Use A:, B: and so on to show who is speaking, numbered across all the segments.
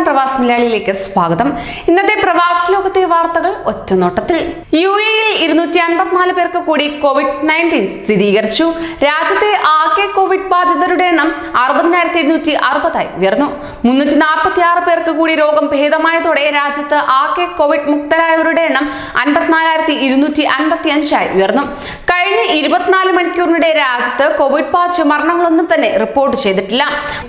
A: പ്രവാസി മലയാളിയിലേക്ക് സ്വാഗതം. ഇന്നത്തെ പ്രവാസി ലോകത്തെ വാർത്തകൾ ഒറ്റനോട്ടത്തിൽ. UAE-യിൽ 254 പേർക്ക് കൂടി COVID-19 സ്ഥിരീകരിച്ചു. രാജ്യത്തെ ആകെ കോവിഡ് ബാധിതരുടെ എണ്ണം 60,760 ഉയർന്നു. 346 പേർക്ക് കൂടി രോഗം ഭേദമായതോടെ രാജ്യത്ത് ആകെ കോവിഡ് മുക്തരായവരുടെ എണ്ണം 54,255 ഉയർന്നു. കഴിഞ്ഞ 24 മണിക്കൂറിനിടെ രാജ്യത്ത് കോവിഡ് ബാധിച്ച മരണങ്ങളൊന്നും തന്നെ റിപ്പോർട്ട് ചെയ്തിട്ടില്ല.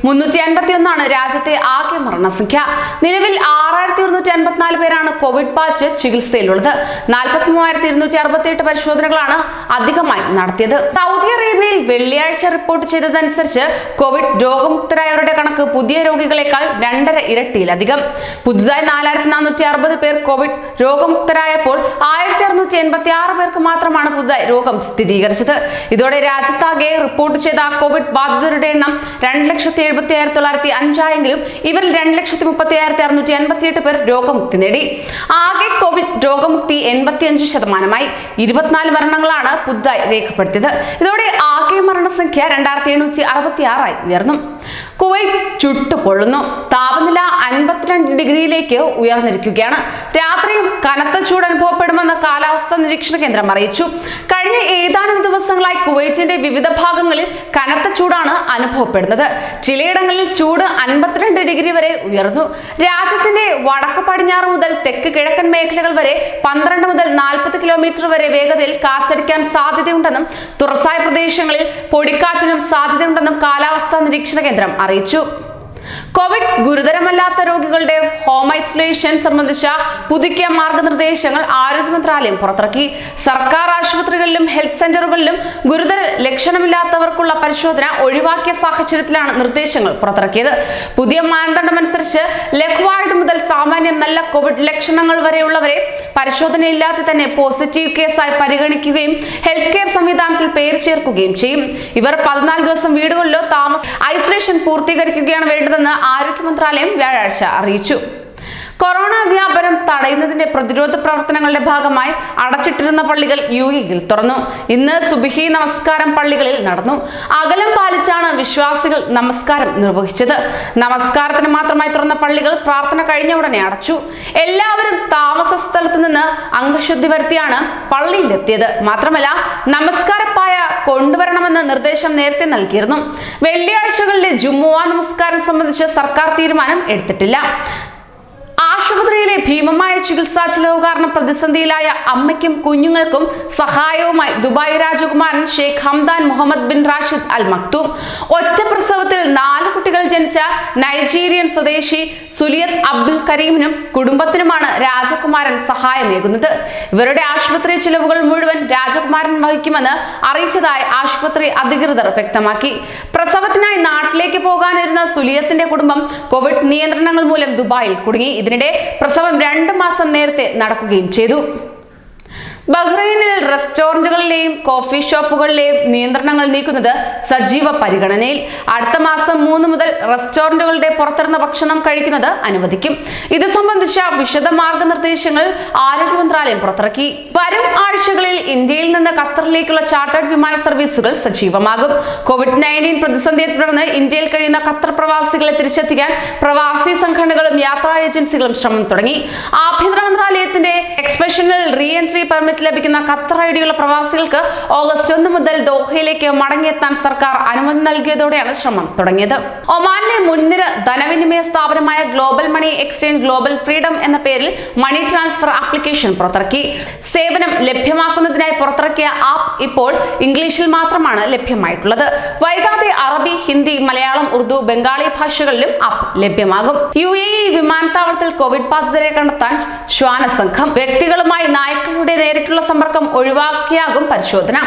A: 351 രാജ്യത്തെ ആകെ മരണസംഖ്യ. നിലവിൽ 6,154 പേരാണ് കോവിഡ് ബാധിച്ച് ചികിത്സയിലുള്ളത്. 43,268 പരിശോധനകളാണ് അധികമായി നടത്തിയത്. സൗദി അറേബ്യയിൽ വെള്ളിയാഴ്ച റിപ്പോർട്ട് ചെയ്തതനുസരിച്ച് കോവിഡ് രോഗമുക്തരായവരുടെ കണക്ക് പുതിയ രോഗികളെക്കാൾ 2.5 ഇരട്ടിയിലധികം. പുതുതായി 4,460 പേർ കോവിഡ് രോഗമുക്തരായപ്പോൾ 1,686 പേർക്ക് മാത്രമാണ് പുതുതായി രോഗം സ്ഥിരീകരിച്ചത്. ഇതോടെ രാജ്യത്താകെ റിപ്പോർട്ട് ചെയ്ത കോവിഡ് ബാധിതരുടെ എണ്ണം 2,70,905 ആയെങ്കിലും ഇവരിൽ 2,30,658 പേർ രോഗമുക്തി നേടി. ആകെ കോവിഡ് രോഗമുക്തി 85%. 24 മരണങ്ങളാണ് പുതുതായി രേഖപ്പെടുത്തിയത്. ഇതോടെ ആകെ മരണസംഖ്യ 2,766 ഉയർന്നു. കുവൈറ്റ് ചുട്ടുപൊള്ളുന്നു. താപനില 52 ഡിഗ്രിയിലേക്ക് ഉയർന്നിരിക്കുകയാണ്. രാത്രിയും കനത്ത ചൂട് അനുഭവപ്പെടുമെന്ന് കാലാവസ്ഥാ നിരീക്ഷണ കേന്ദ്രം അറിയിച്ചു. കഴിഞ്ഞ ഏതാനും ദിവസങ്ങളായി കുവൈറ്റിന്റെ വിവിധ ഭാഗങ്ങളിൽ കനത്ത ചൂടാണ് അനുഭവപ്പെടുന്നത്. ചിലയിടങ്ങളിൽ ചൂട് 52 ഡിഗ്രി വരെ ഉയർന്നു. രാജ്യത്തിന്റെ വടക്ക് പടിഞ്ഞാറ് മുതൽ തെക്ക് കിഴക്കൻ മേഖലകൾ വരെ 12 മുതൽ 40 കിലോമീറ്റർ വരെ വേഗതയിൽ കാറ്റടിക്കാൻ സാധ്യതയുണ്ടെന്നും തുറസായ പ്രദേശങ്ങളിൽ പൊടിക്കാറ്റിനും സാധ്യതയുണ്ടെന്നും കാലാവസ്ഥാ നിരീക്ഷണ കേന്ദ്രം അറിയിച്ചു. കോവിഡ് ഗുരുതരമല്ലാത്ത രോഗികളുടെ ഹോം ഐസൊലേഷൻ സംബന്ധിച്ച പുതുക്കിയ മാർഗനിർദ്ദേശങ്ങൾ ആരോഗ്യ മന്ത്രാലയം പുറത്തിറക്കി. സർക്കാർ ആശുപത്രികളിലും ഹെൽത്ത് സെന്ററുകളിലും ഗുരുതര ലക്ഷണമില്ലാത്തവർക്കുള്ള പരിശോധന ഒഴിവാക്കിയ സാഹചര്യത്തിലാണ് നിർദ്ദേശങ്ങൾ പുറത്തിറക്കിയത്. പുതിയ മാനദണ്ഡമനുസരിച്ച് ലഘുവായത് മുതൽ സാമാന്യം നല്ല കോവിഡ് ലക്ഷണങ്ങൾ വരെയുള്ളവരെ പരിശോധനയില്ലാതെ തന്നെ പോസിറ്റീവ് കേസായി പരിഗണിക്കുകയും ഹെൽത്ത് കെയർ സംവിധാനത്തിൽ പേര് ചേർക്കുകയും ചെയ്യും. ഇവർ 14 ദിവസം വീടുകളിലോ ഐസൊലേഷൻ പൂർത്തീകരിക്കുകയാണ് വേണ്ടതെന്ന് ആരോഗ്യ മന്ത്രാലയം വ്യാഴാഴ്ച അറിയിച്ചു. കൊറോണ വ്യാപനം തടയുന്നതിന്റെ പ്രതിരോധ പ്രവർത്തനങ്ങളുടെ ഭാഗമായി അടച്ചിട്ടിരുന്ന പള്ളികൾ UAE-യിൽ തുറന്നു. ഇന്ന് സുബ്ഹി നമസ്കാരം പള്ളികളിൽ നടന്നു. അകലം പാലിച്ചാണ് വിശ്വാസികൾ നമസ്കാരം നിർവഹിച്ചത്. നമസ്കാരത്തിന് മാത്രമായി തുറന്ന പള്ളികൾ പ്രാർത്ഥന കഴിഞ്ഞ ഉടനെ അടച്ചു. എല്ലാവരും താമസ സ്ഥലത്ത് നിന്ന് അംഗശുദ്ധി വരുത്തിയാണ് പള്ളിയിലെത്തിയത്. മാത്രമല്ല നമസ്കാരപ്പായ കൊണ്ടുവരണമെന്ന് നിർദ്ദേശം നേരത്തെ നൽകിയിരുന്നു. വെള്ളിയാഴ്ചകളിലെ ജുമുഅ നമസ്കാരം സംബന്ധിച്ച് സർക്കാർ തീരുമാനം എടുത്തിട്ടില്ല. ആശുപത്രിയിലെ ഭീമമായ ചികിത്സാ ചെലവ് കാരണം പ്രതിസന്ധിയിലായ അമ്മയ്ക്കും കുഞ്ഞുങ്ങൾക്കും സഹായവുമായി ദുബായ് രാജകുമാരൻ Sheikh Hamdan Mohammed bin Rashid Al Maktoum. ഒറ്റ പ്രസവത്തിൽ 4 കുട്ടികൾ ജനിച്ച നൈജീരിയൻ സ്വദേശി സുലിയത്ത് അബ്ദുൽ കരീമിനും കുടുംബത്തിനുമാണ് രാജകുമാരൻ സഹായമേകുന്നത്. ഇവരുടെ ആശുപത്രി ചിലവുകൾ മുഴുവൻ രാജകുമാരൻ വഹിക്കുമെന്ന് അറിയിച്ചതായി ആശുപത്രി അധികൃതർ വ്യക്തമാക്കി. പ്രസവത്തിനായി നാട്ടിലേക്ക് പോകാനിരുന്ന സുലിയത്തിന്റെ കുടുംബം കോവിഡ് നിയന്ത്രണങ്ങൾ മൂലം ദുബായിൽ കുടുങ്ങി. ഇതിനിടെ പ്രസവം 2 മാസം നേരത്തെ നടക്കുകയും ചെയ്തു. ബഹ്റൈനിൽ റെസ്റ്റോറന്റുകളിലെയും കോഫി ഷോപ്പുകളിലെയും നിയന്ത്രണങ്ങൾ നീക്കുന്നത് സജീവ പരിഗണനയിൽ. അടുത്ത മാസം 3 മുതൽ റെസ്റ്റോറന്റുകളുടെ പുറത്തിരുന്ന ഭക്ഷണം കഴിക്കുന്നത് അനുവദിക്കും. ഇത് സംബന്ധിച്ച വിശദ മാർഗനിർദ്ദേശങ്ങൾ ആരോഗ്യ മന്ത്രാലയം പുറത്തിറക്കി. വരും ആഴ്ചകളിൽ ഇന്ത്യയിൽ നിന്ന് ഖത്തറിലേക്കുള്ള ചാർട്ടേഡ് വിമാന സർവീസുകൾ സജീവമാകും. COVID-19 പ്രതിസന്ധിയെ തുടർന്ന് ഇന്ത്യയിൽ കഴിയുന്ന ഖത്തർ പ്രവാസികളെ തിരിച്ചെത്തിക്കാൻ പ്രവാസി സംഘടനകളും യാത്രാ ഏജൻസികളും ശ്രമം തുടങ്ങി. ആഭ്യന്തര മന്ത്രാലയത്തിന്റെ എക്സ്പെഷണൽ റീ എൻട്രി പെർമിറ്റ് ലഭിക്കുന്ന ഖത്തർ ഐഡിയുള്ള പ്രവാസികൾക്ക് ഓഗസ്റ്റ് 1 മുതൽ ദോഹയിലേക്ക് മടങ്ങിയെത്താൻ സർക്കാർ അനുമതി നൽകിയതോടെയാണ് ശ്രമം തുടങ്ങിയത്. ഒമാനിലെ മുൻനിര ധനവിനിമയ സ്ഥാപനമായ global money exchange global freedom എന്ന പേരിൽ മണി ട്രാൻസ്ഫർ ആപ്ലിക്കേഷൻ പുറത്തിറക്കി. സേവനം ലഭ്യമാക്കുന്നതിനായി പുറത്തിറക്കിയ ആപ്പ് ഇപ്പോൾ ഇംഗ്ലീഷിൽ മാത്രമാണ് ലഭ്യമായിട്ടുള്ളത്. വൈകാതെ അറബി, ഹിന്ദി, മലയാളം, ഉറുദു, ബംഗാളി ഭാഷകളിലും ആപ്പ് ലഭ്യമാകും. UAE വിമാനത്താവളത്തിൽ കോവിഡ് ബാധിതരെ കണ്ടെത്താൻ ശ്വാനസംഘം. വ്യക്തികളുമായി നായ്ക്കളുടെ നേരിട്ടുള്ള സമ്പർക്കം ഒഴിവാക്കിയാകും പരിശോധന.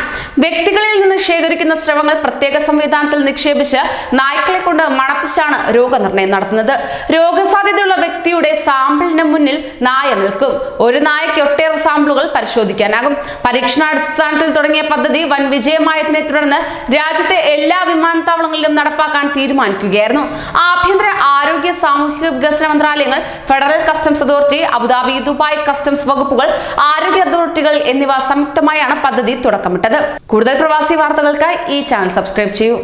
A: വ്യക്തികളിൽ നിന്ന് ശേഖരിക്കുന്ന സ്രവങ്ങൾ പ്രത്യേക സംവിധാനത്തിൽ നിക്ഷേപിച്ച് നായ്ക്കളെ കൊണ്ട് മണപ്പിച്ചാണ് രോഗനിർണയം നടത്തുന്നത്. രോഗസാധ്യതയുള്ള വ്യക്തിയുടെ സാമ്പിളിന് മുന്നിൽ നായ നിൽക്കും. ഒരു നായയ്ക്ക് ഒട്ടേറെ സാമ്പിളുകൾ പരിശോധിക്കാനാകും. പരീക്ഷണാടിസ്ഥാനത്തിൽ തുടങ്ങിയ പദ്ധതി വൻ വിജയമായതിനെ തുടർന്ന് രാജ്യത്തെ എല്ലാ വിമാനത്താവളങ്ങളിലും നടപ്പാക്കാൻ തീരുമാനിക്കുകയായിരുന്നു. ആഭ്യന്തര, ആരോഗ്യ, സാമൂഹിക വികസന മന്ത്രാലയങ്ങൾ, federal customs authority, Abu Dhabi, Dubai customs വകുപ്പുകൾ, ആരോഗ്യ അതോറിറ്റികൾ എന്നിവ സംയുക്തമായാണ് പദ്ധതി തുടക്കമിട്ടത്. കൂടുതൽ പ്രവാസി വാർത്തകൾക്കായി ഈ ചാനൽ സബ്സ്ക്രൈബ് ചെയ്യൂ.